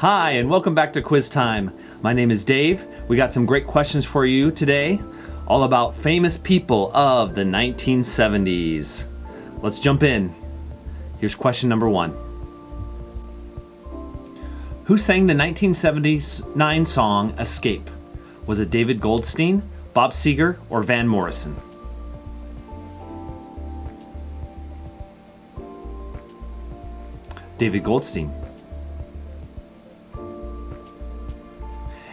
Hi, and welcome back to Quiz Time. My name is Dave. We got some great questions for you today, all about famous people of the 1970s. Let's jump in. Here's question number 1. Who sang the 1979 song Escape? Was it David Goldstein, Bob Seger, or Van Morrison? David Goldstein.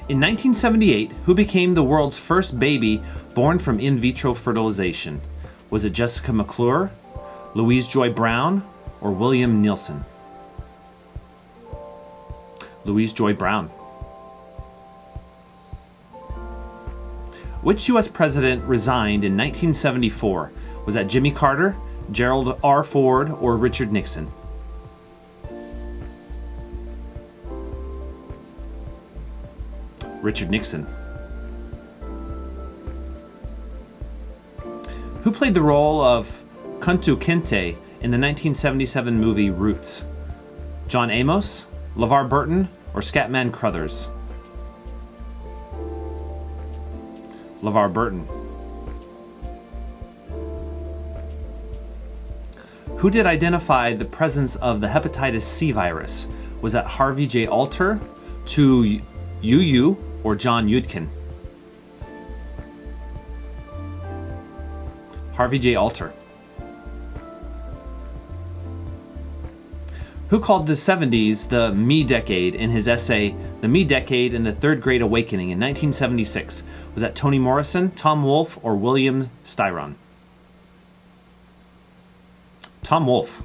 In 1978, who became the world's first baby born from in vitro fertilization? Was it Jessica McClure, Louise Joy Brown, or William Nielsen? Louise Joy Brown. Which U.S. president resigned in 1974? Was that Jimmy Carter, Gerald R. Ford, or Richard Nixon? Richard Nixon. Who played the role of Kunta Kinte in the 1977 movie Roots? John Amos, LeVar Burton, or Scatman Crothers? LeVar Burton. Who did identify the presence of the hepatitis C virus? Was that Harvey J. Alter, Tu Youyou, or John Yudkin? Harvey J. Alter. Who called the 70s the Me Decade in his essay, The Me Decade and the Third Great Awakening in 1976? Was that Toni Morrison, Tom Wolfe, or William Styron? Tom Wolfe.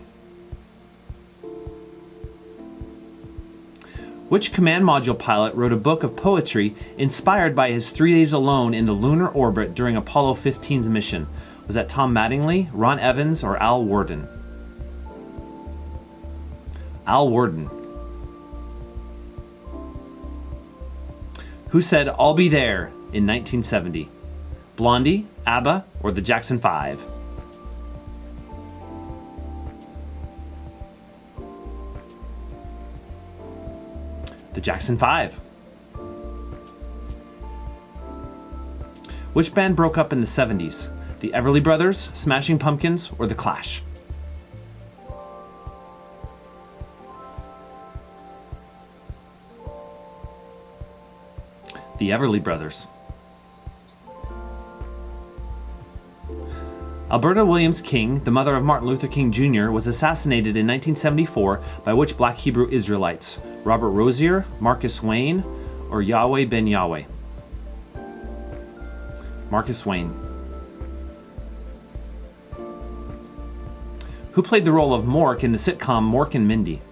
Which command module pilot wrote a book of poetry inspired by his 3 days alone in the lunar orbit during Apollo 15's mission? Was that Tom Mattingly, Ron Evans, or Al Worden? Al Worden. Who said "I'll be there" in 1970? Blondie, ABBA, or the Jackson 5? The Jackson 5. Which band broke up in the 70s? The Everly Brothers, Smashing Pumpkins, or The Clash? The Everly Brothers. Alberta Williams King, the mother of Martin Luther King Jr., was assassinated in 1974 by which black Hebrew Israelites? Robert Rozier, Marcus Wayne, or Yahweh ben Yahweh? Marcus Wayne. Who played the role of Mork in the sitcom Mork and Mindy?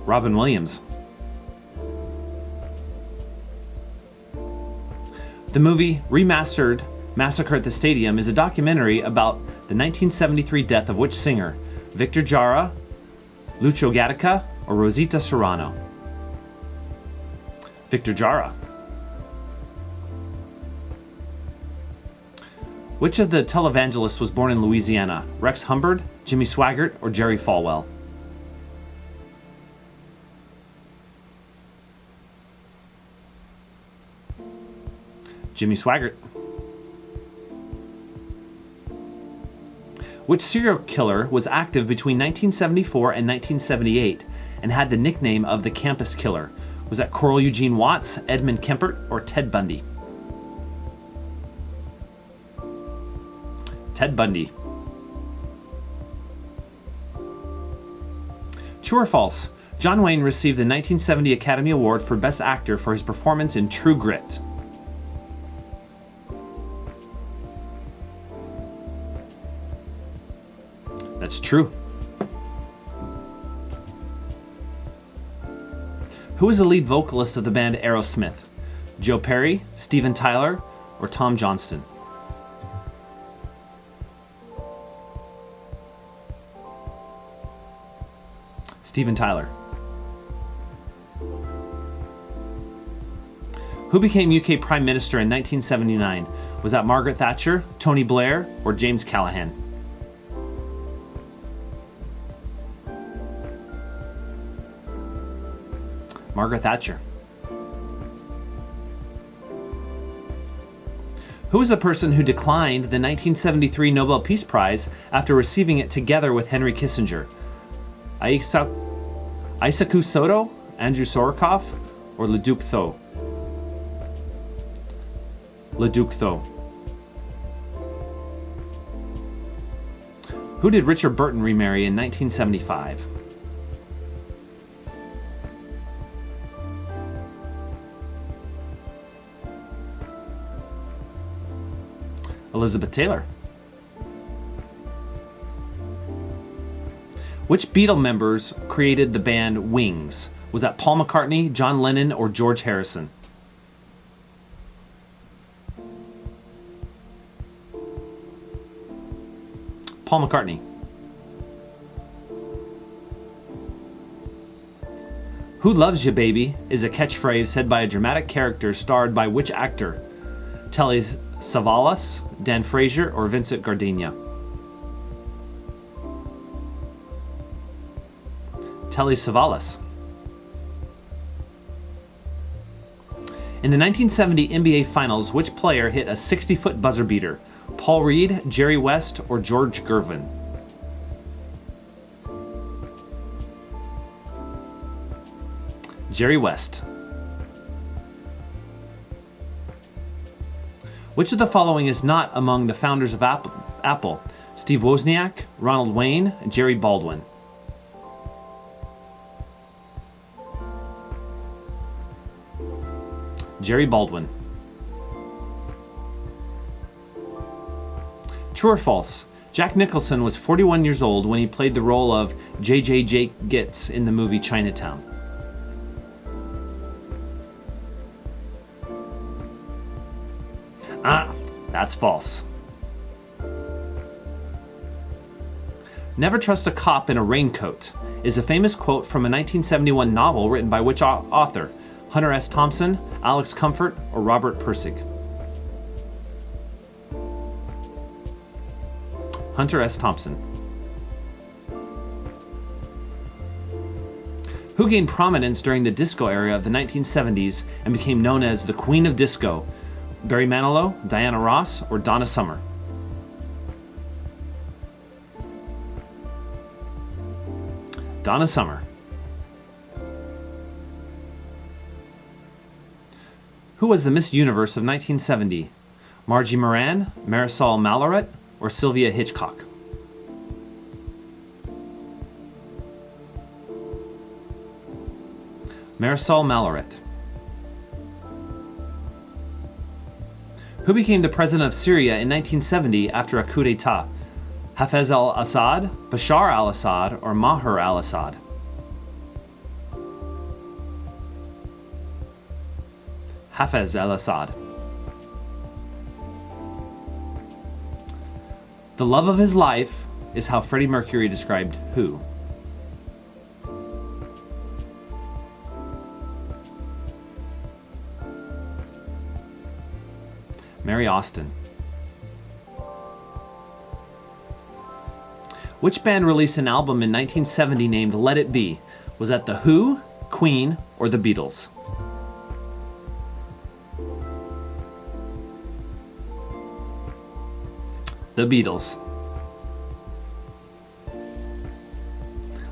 Robin Williams. The movie Remastered Massacre at the Stadium is a documentary about the 1973 death of which singer? Victor Jara, Lucho Gatica, or Rosita Serrano? Victor Jara. Which of the televangelists was born in Louisiana? Rex Humbard, Jimmy Swaggart, or Jerry Falwell? Jimmy Swaggart. Which serial killer was active between 1974 and 1978 and had the nickname of the Campus Killer? Was that Coral Eugene Watts, Edmund Kemper, or Ted Bundy? Ted Bundy. True or false? John Wayne received the 1970 Academy Award for Best Actor for his performance in True Grit. That's true. Who is the lead vocalist of the band Aerosmith? Joe Perry, Steven Tyler, or Tom Johnston? Steven Tyler. Who became UK Prime Minister in 1979? Was that Margaret Thatcher, Tony Blair, or James Callaghan? Margaret Thatcher. Who is the person who declined the 1973 Nobel Peace Prize after receiving it together with Henry Kissinger? Isaku Soto, Andrew Sorokov, or Le Duc Tho? Le Duc Tho. Who did Richard Burton remarry in 1975? Elizabeth Taylor. Which Beatle members created the band Wings? Was that Paul McCartney, John Lennon, or George Harrison? Paul McCartney. Who Loves Ya Baby is a catchphrase said by a dramatic character starred by which actor? Telly Savalas, Dan Frazer, or Vincent Gardenia? Telly Savalas. In the 1970 NBA Finals, which player hit a 60-foot buzzer beater? Paul Reed, Jerry West, or George Gervin? Jerry West. Which of the following is not among the founders of Apple? Steve Wozniak, Ronald Wayne, and Jerry Baldwin? Jerry Baldwin. True or false? Jack Nicholson was 41 years old when he played the role of J.J. Jake Gitz in the movie Chinatown. That's false. Never trust a cop in a raincoat is a famous quote from a 1971 novel written by which author? Hunter S. Thompson, Alex Comfort, or Robert Pirsig? Hunter S. Thompson. Who gained prominence during the disco era of the 1970s and became known as the Queen of Disco? Barry Manilow, Diana Ross, or Donna Summer? Donna Summer. Who was the Miss Universe of 1970? Margie Moran, Marisol Malaret, or Sylvia Hitchcock? Marisol Malaret. Who became the president of Syria in 1970 after a coup d'etat? Hafez al-Assad, Bashar al-Assad, or Maher al-Assad? Hafez al-Assad. The love of his life is how Freddie Mercury described who? Mary Austin. Which band released an album in 1970 named Let It Be? Was that The Who, Queen, or The Beatles? The Beatles.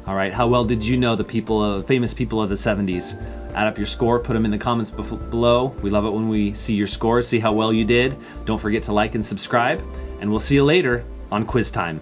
All right, how well did you know the famous people of the 70s? Add up your score, put them in the comments below. We love it when we see your scores, see how well you did. Don't forget to like and subscribe, and we'll see you later on Quiz Time.